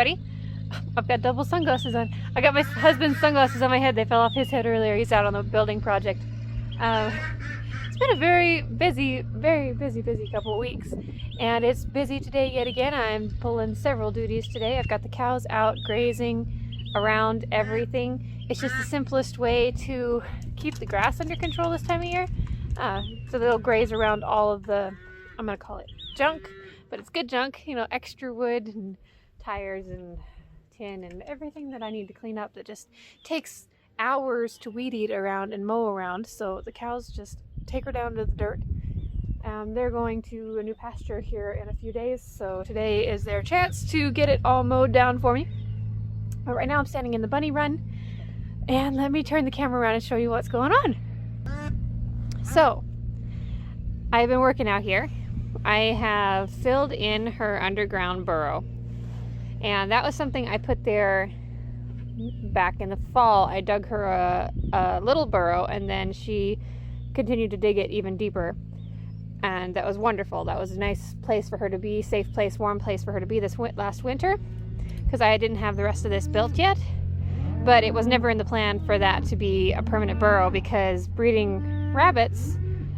everybody. I've got double sunglasses on. I got my husband's sunglasses on my head. They fell off his head earlier. He's out on the building project. It's been a very busy couple of weeks. And it's busy today yet again. I'm pulling several duties today. I've got the cows out grazing around everything. It's just the simplest way to keep the grass under control this time of year. So they'll graze around all of the, I'm going to call it junk, but it's good junk, you know, extra wood and tires and tin and everything that I need to clean up that just takes hours to weed eat around and mow around. So the cows just take her down to the dirt. They're going to a new pasture here in a few days, so today is their chance to get it all mowed down for me. But right now I'm standing in the bunny run, and let me turn the camera around and show you what's going on. So I've been working out here. I have filled in her underground burrow, and that was something I put there back in the fall. I dug her a little burrow, and then she continued to dig it even deeper, and that was wonderful. That was a nice place for her to be, safe place, warm place for her to be this last winter, because I didn't have the rest of this built yet. But it was never in the plan for that to be a permanent burrow, because breeding rabbits,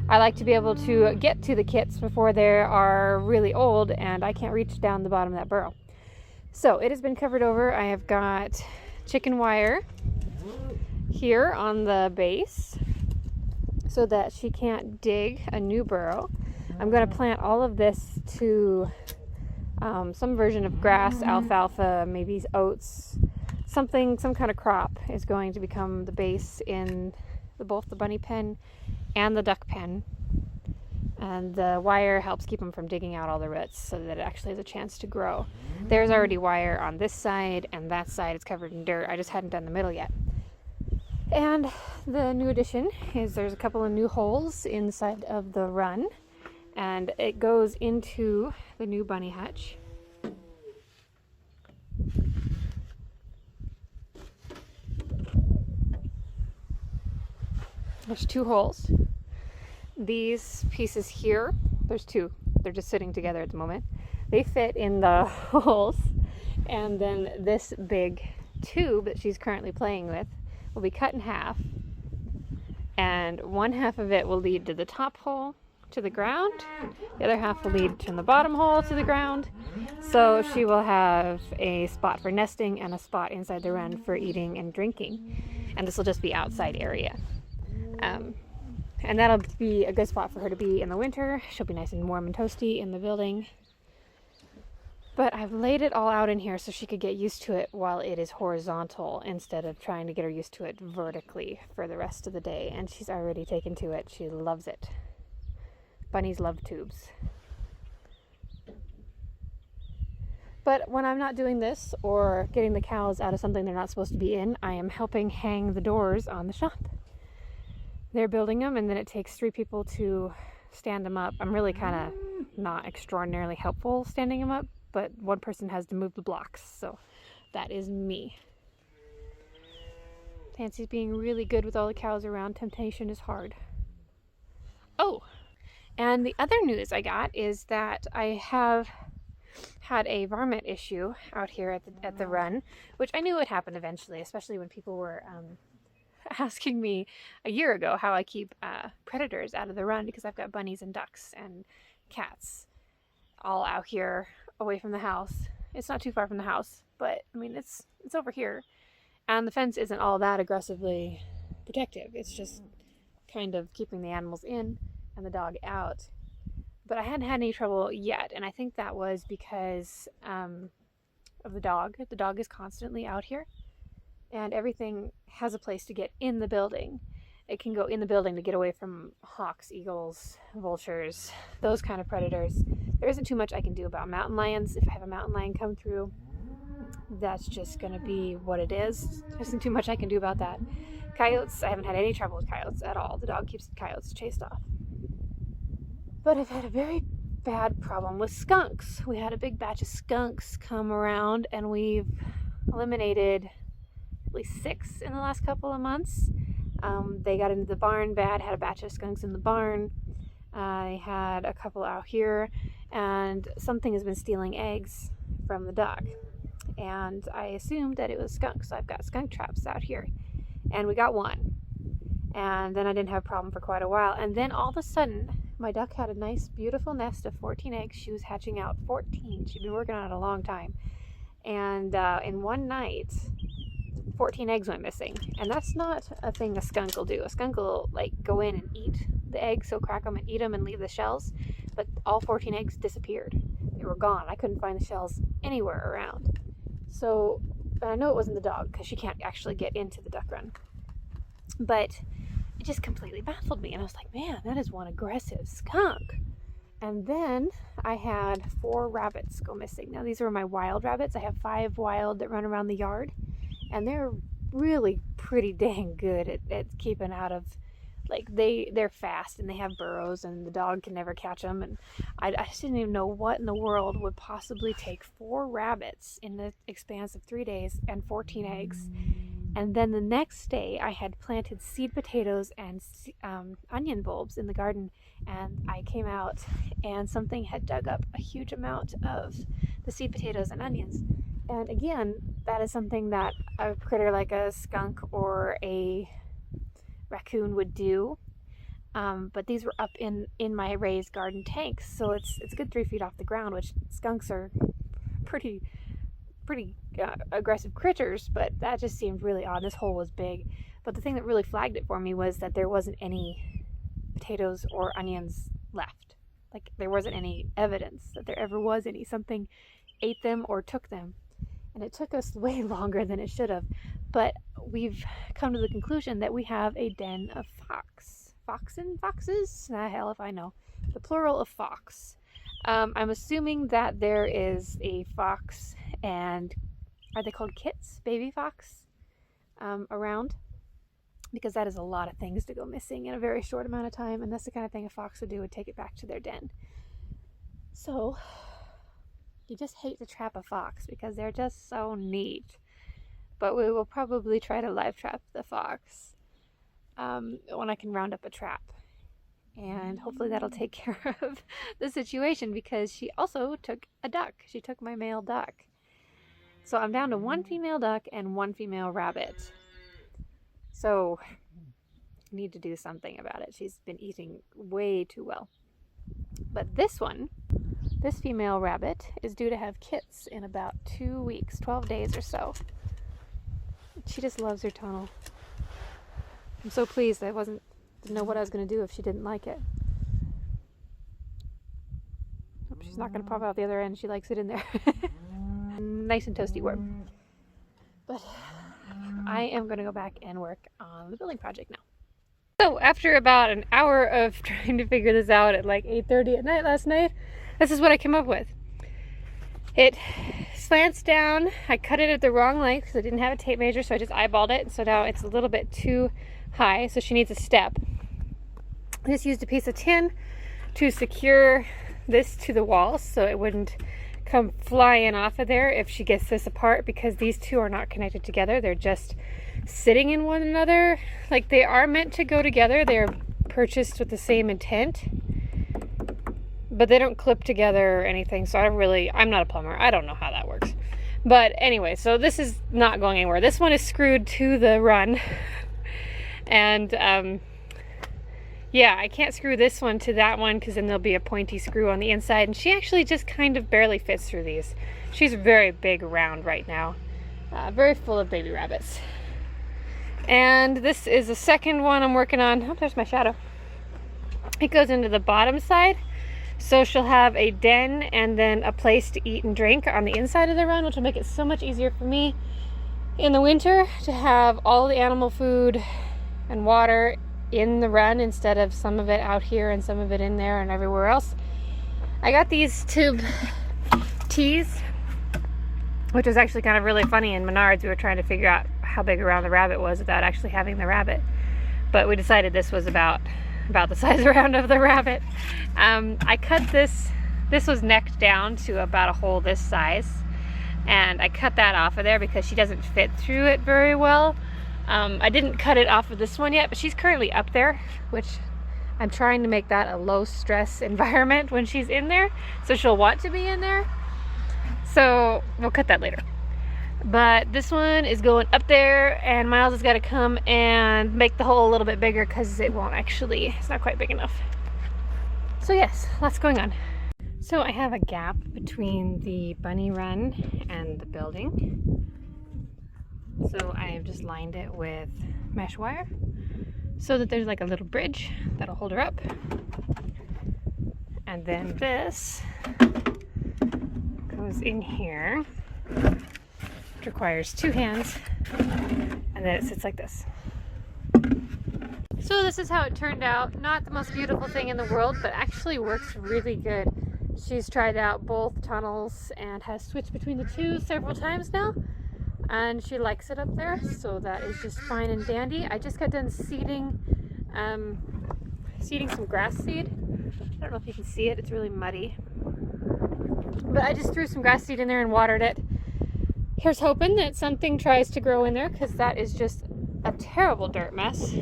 I like to be able to get to the kits before they are really old, and I can't reach down the bottom of that burrow. So it has been covered over. I have got chicken wire here on the base so that she can't dig a new burrow. I'm going to plant all of this to some version of grass, alfalfa, maybe oats, some kind of crop is going to become the base in both the bunny pen and the duck pen. And the wire helps keep them from digging out all the roots so that it actually has a chance to grow. There's already wire on this side, and that side is covered in dirt. I just hadn't done the middle yet. And the new addition is there's a couple of new holes inside of the run, and it goes into the new bunny hutch. There's two holes. These pieces here, there's two. They're just sitting together at the moment. They fit in the holes, and then this big tube that she's currently playing with will be cut in half, and one half of it will lead to the top hole to the ground. The other half will lead to the bottom hole to the ground. So she will have a spot for nesting and a spot inside the run for eating and drinking. And this will just be outside area. And that'll be a good spot for her to be in the winter. She'll be nice and warm and toasty in the building. But I've laid it all out in here so she could get used to it while it is horizontal, instead of trying to get her used to it vertically for the rest of the day. And she's already taken to it. She loves it. Bunnies love tubes. But when I'm not doing this or getting the cows out of something they're not supposed to be in, I am helping hang the doors on the shop. They're building them, and then it takes 3 people to stand them up. I'm really kind of not extraordinarily helpful standing them up, but one person has to move the blocks, so that is me. Fancy's being really good with all the cows around. Temptation is hard. Oh, and the other news I got is that I have had a varmint issue out here at the run, which I knew would happen eventually, especially when people were asking me a year ago how I keep predators out of the run, because I've got bunnies and ducks and cats all out here away from the house. It's not too far from the house, but I mean it's over here, and the fence isn't all that aggressively protective. It's just kind of keeping the animals in and the dog out. But I hadn't had any trouble yet, and I think that was because of the dog. The dog is constantly out here, and everything has a place to get in the building. It can go in the building to get away from hawks, eagles, vultures, those kind of predators. There isn't too much I can do about mountain lions. If I have a mountain lion come through, that's just going to be what it is. There isn't too much I can do about that. Coyotes, I haven't had any trouble with coyotes at all. The dog keeps the coyotes chased off. But I've had a very bad problem with skunks. We had a big batch of skunks come around, and we've eliminated at least 6 in the last couple of months. They got into the barn bad, had a batch of skunks in the barn. I had a couple out here, and something has been stealing eggs from the duck. and I assumed that it was skunks. So I've got skunk traps out here, and we got one, and then I didn't have a problem for quite a while, and then all of a sudden my duck had a nice beautiful nest of 14 eggs. She was hatching out 14. She'd been working on it a long time, and in one night 14 eggs went missing. And that's not a thing a skunk will do. A skunk will like go in and eat the eggs, so crack them and eat them and leave the shells, but all 14 eggs disappeared. They were gone. I couldn't find the shells anywhere around. So I know it wasn't the dog, because she can't actually get into the duck run, but it just completely baffled me. And I was like, man, that is one aggressive skunk. And then I had 4 rabbits go missing. Now these were my wild rabbits. I have 5 wild that run around the yard, and they're really pretty dang good at keeping out of, like, they're fast and they have burrows and the dog can never catch them. And I just didn't even know what in the world would possibly take 4 rabbits in the expanse of 3 days and 14 eggs. And then the next day I had planted seed potatoes and onion bulbs in the garden, and I came out and something had dug up a huge amount of the seed potatoes and onions. And again, that is something that a critter like a skunk or a raccoon would do. But these were up in my raised garden tanks, so it's a good 3 feet off the ground, which skunks are pretty aggressive critters, but that just seemed really odd. This hole was big, but the thing that really flagged it for me was that there wasn't any potatoes or onions left. Like, there wasn't any evidence that there ever was any. Something ate them or took them, and it took us way longer than it should have. But we've come to the conclusion that we have a den of foxes? Hell if I know. The plural of fox. I'm assuming that there is a fox, and are they called kits? Baby fox around, because that is a lot of things to go missing in a very short amount of time, and that's the kind of thing a fox would do, would take it back to their den. So you just hate to trap a fox because they're just so neat. But we will probably try to live trap the fox when I can round up a trap. And hopefully that'll take care of the situation, because she also took a duck. She took my male duck. So I'm down to 1 female duck and 1 female rabbit. So I need to do something about it. She's been eating way too well. But this female rabbit is due to have kits in about 2 weeks, 12 days or so. She just loves her tunnel. I'm so pleased. I didn't know what I was going to do if she didn't like it. Hope she's not going to pop out the other end. She likes it in there. Nice and toasty warm. But I am going to go back and work on the building project now. So after about an hour of trying to figure this out at like 8:30 at night last night, this is what I came up with. It slants down. I cut it at the wrong length because I didn't have a tape measure, so I just eyeballed it. So now it's a little bit too high, so she needs a step. I just used a piece of tin to secure this to the wall so it wouldn't come flying off of there if she gets this apart, because these two are not connected together. They're just sitting in one another. Like, they are meant to go together. They're purchased with the same intent, but they don't clip together or anything. So I'm not a plumber. I don't know how that works. But anyway, so this is not going anywhere. This one is screwed to the run. And yeah, I can't screw this one to that one because then there'll be a pointy screw on the inside. And she actually just kind of barely fits through these. She's very big around right now. Very full of baby rabbits. And this is the second one I'm working on. Oh, there's my shadow. It goes into the bottom side. So she'll have a den and then a place to eat and drink on the inside of the run, which will make it so much easier for me in the winter to have all the animal food and water in the run instead of some of it out here and some of it in there and everywhere else. I got these tube tees, which was actually kind of really funny. In Menards, we were trying to figure out how big around the rabbit was without actually having the rabbit, but we decided this was about the size around of the rabbit. I cut this was necked down to about a hole this size, and I cut that off of there because she doesn't fit through it very well. I didn't cut it off of this one yet, but she's currently up there, which I'm trying to make that a low stress environment when she's in there, so she'll want to be in there. So we'll cut that later. But this one is going up there, and Miles has got to come and make the hole a little bit bigger because it won't actually, it's not quite big enough. So yes, lots going on. So I have a gap between the bunny run and the building. So I have just lined it with mesh wire so that there's like a little bridge that'll hold her up. And then this goes in here. It requires 2 hands, and then it sits like this. So this is how it turned out. Not the most beautiful thing in the world, but actually works really good. She's tried out both tunnels and has switched between the two several times now, and she likes it up there, so that is just fine and dandy. I just got done seeding some grass seed. I don't know if you can see it, it's really muddy. But I just threw some grass seed in there and watered it. Here's hoping that something tries to grow in there, because that is just a terrible dirt mess.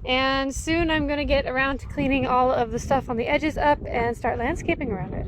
And soon I'm going to get around to cleaning all of the stuff on the edges up and start landscaping around it.